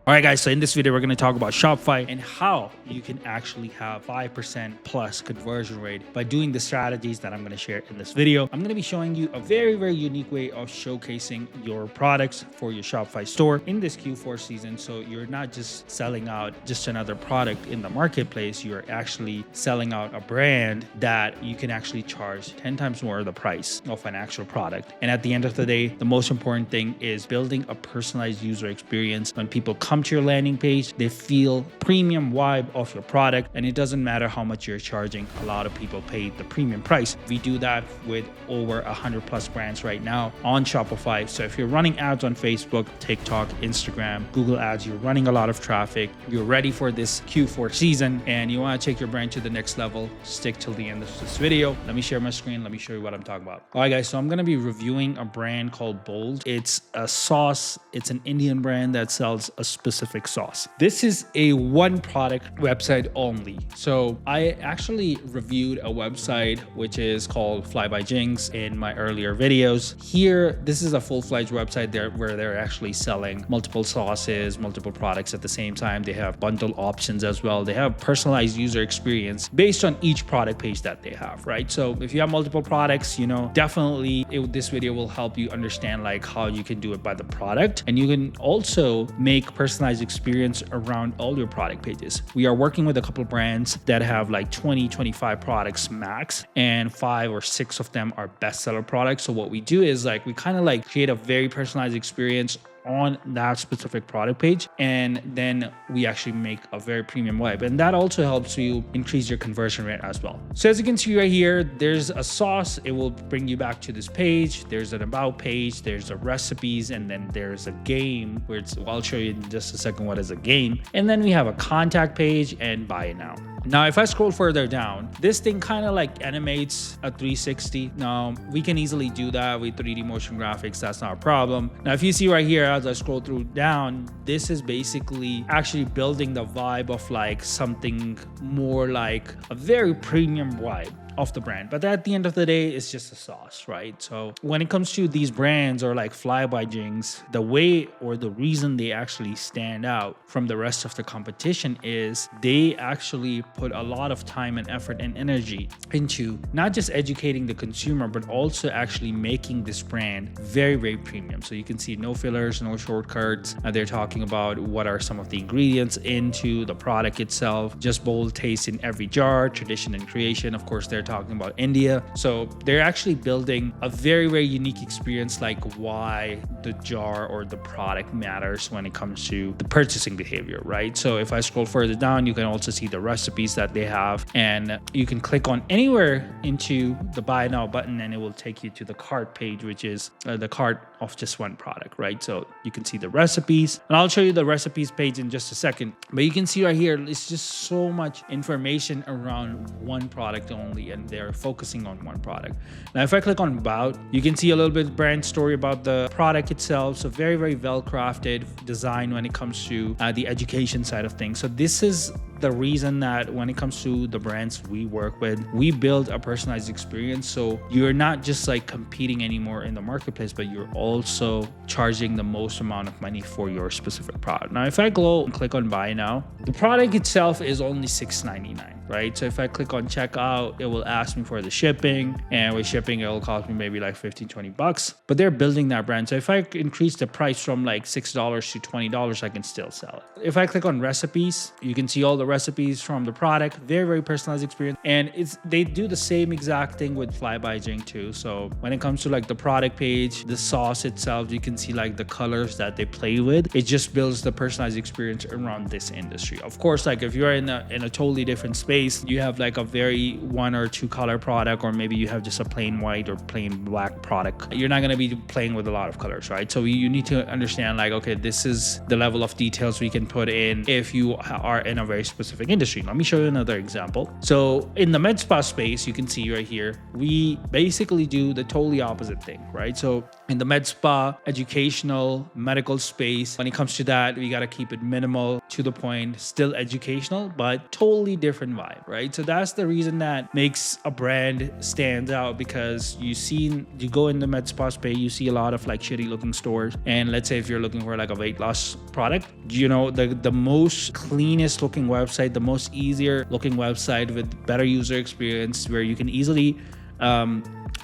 All right, guys, so in this video, we're going to talk about Shopify and how you can actually have 5% plus conversion rate by doing the strategies that I'm going to share in this video. I'm going to be showing you a very, very unique way of showcasing your products for your Shopify store in this Q4 season. So you're not just selling out just another product in the marketplace, you're actually selling out a brand that you can actually charge 10 times more the price of an actual product. And at the end of the day, the most important thing is building a personalized user experience. When people come to your landing page, they feel premium vibe of your product, and it doesn't matter how much you're charging. A lot of people pay the premium price. We do that with over 100 plus brands right now on Shopify. So if you're running ads on Facebook, TikTok, Instagram, Google ads, you're running a lot of traffic, you're ready for this Q4 season, and you want to take your brand to the next level, stick till the end of this video. Let me share my screen. Let me show you what I'm talking about. All right, guys, so I'm going to be reviewing a brand called Bold. It's a sauce. It's an Indian brand that sells a specific sauce. This is a one product website only. So I actually reviewed a website which is called Fly by Jinx in my earlier videos. Here, this is a full-fledged website there where they're actually selling multiple sauces, multiple products at the same time. They have bundle options as well. They have personalized user experience based on each product page that they have, right? So if you have multiple products, definitely this video will help you understand like how you can do it by the product, and you can also make personalized experience around all your product pages. We are working with a couple brands that have like 25 products max, and 5 or 6 of them are bestseller products. So what we do is like we kind of like create a very personalized experience on that specific product page, and then we actually make a very premium vibe, and that also helps you increase your conversion rate as well. So as you can see right here, there's a sauce. It will bring you back to this page. There's an about page, there's a recipes, and then there's a game where I'll show you in just a second what is a game, and then we have a contact page and buy it now. Now, if I scroll further down, this thing kind of like animates a 360. Now, we can easily do that with 3D motion graphics. That's not a problem. Now, if you see right here, as I scroll through down, this is basically actually building the vibe of like something more like a very premium vibe of the brand. But at the end of the day, it's just a sauce, right? So when it comes to these brands or like Fly by Jinx, the way or the reason they actually stand out from the rest of the competition is they actually put a lot of time and effort and energy into not just educating the consumer, but also actually making this brand very, very premium. So you can see no fillers, no shortcuts. They're talking about what are some of the ingredients into the product itself, just bold taste in every jar, tradition and creation. Of course, they're talking about India. So they're actually building a very, very unique experience, like why the jar or the product matters when it comes to the purchasing behavior, right? So if I scroll further down, you can also see the recipes that they have, and you can click on anywhere into the buy now button and it will take you to the cart page, which is the cart of just one product, right? So you can see the recipes, and I'll show you the recipes page in just a second, but you can see right here, it's just so much information around one product only, and they're focusing on one product. Now, if I click on about, you can see a little bit brand story about the product itself. So very, very well crafted design when it comes to the education side of things. So this is the reason that when it comes to the brands we work with, we build a personalized experience. So you're not just like competing anymore in the marketplace, but you're also charging the most amount of money for your specific product. Now, if I go and click on buy now, the product itself is only $6.99, right? So if I click on checkout, it will ask me for the shipping, and with shipping, it'll cost me maybe like 15-20 bucks, but they're building that brand. So if I increase the price from like $6 to $20, I can still sell it. If I click on recipes, you can see all the recipes from the product, very, very personalized experience. And they do the same exact thing with Fly by Jinx too. So when it comes to like the product page, the sauce itself, you can see like the colors that they play with. It just builds the personalized experience around this industry. Of course, like if you're in a totally different space, you have like a very 1 or 2 color product, or maybe you have just a plain white or plain black product, you're not going to be playing with a lot of colors, right? So you need to understand like, okay, this is the level of details we can put in if you are in a very specific industry. Let me show you another example. So in the med spa space, you can see right here, we basically do the totally opposite thing, right? So in the med spa, educational, medical space, when it comes to that, we got to keep it minimal. to the point, still educational, but totally different vibe, right? So that's the reason that makes a brand stand out, because you go in the med spa space, you see a lot of like shitty looking stores. And let's say if you're looking for like a weight loss product, the most cleanest looking website, the most easier looking website with better user experience, where you can easily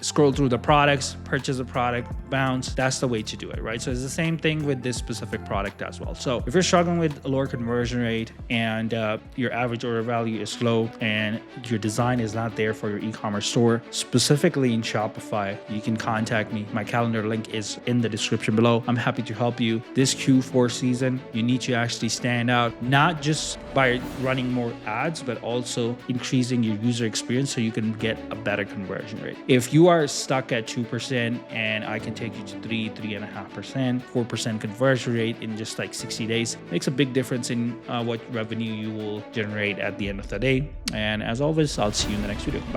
scroll through the products, purchase a product, bounce. That's the way to do it, right? So it's the same thing with this specific product as well. So if you're struggling with a lower conversion rate and your average order value is low and your design is not there for your e-commerce store, specifically in Shopify, you can contact me. My calendar link is in the description below. I'm happy to help you. This Q4 season, you need to actually stand out, not just by running more ads, but also increasing your user experience so you can get a better conversion rate. If you are stuck at 2% and I can take you to 3.5%, 4% conversion rate in just like 60 days, makes a big difference in what revenue you will generate at the end of the day. And as always, I'll see you in the next video. Bye.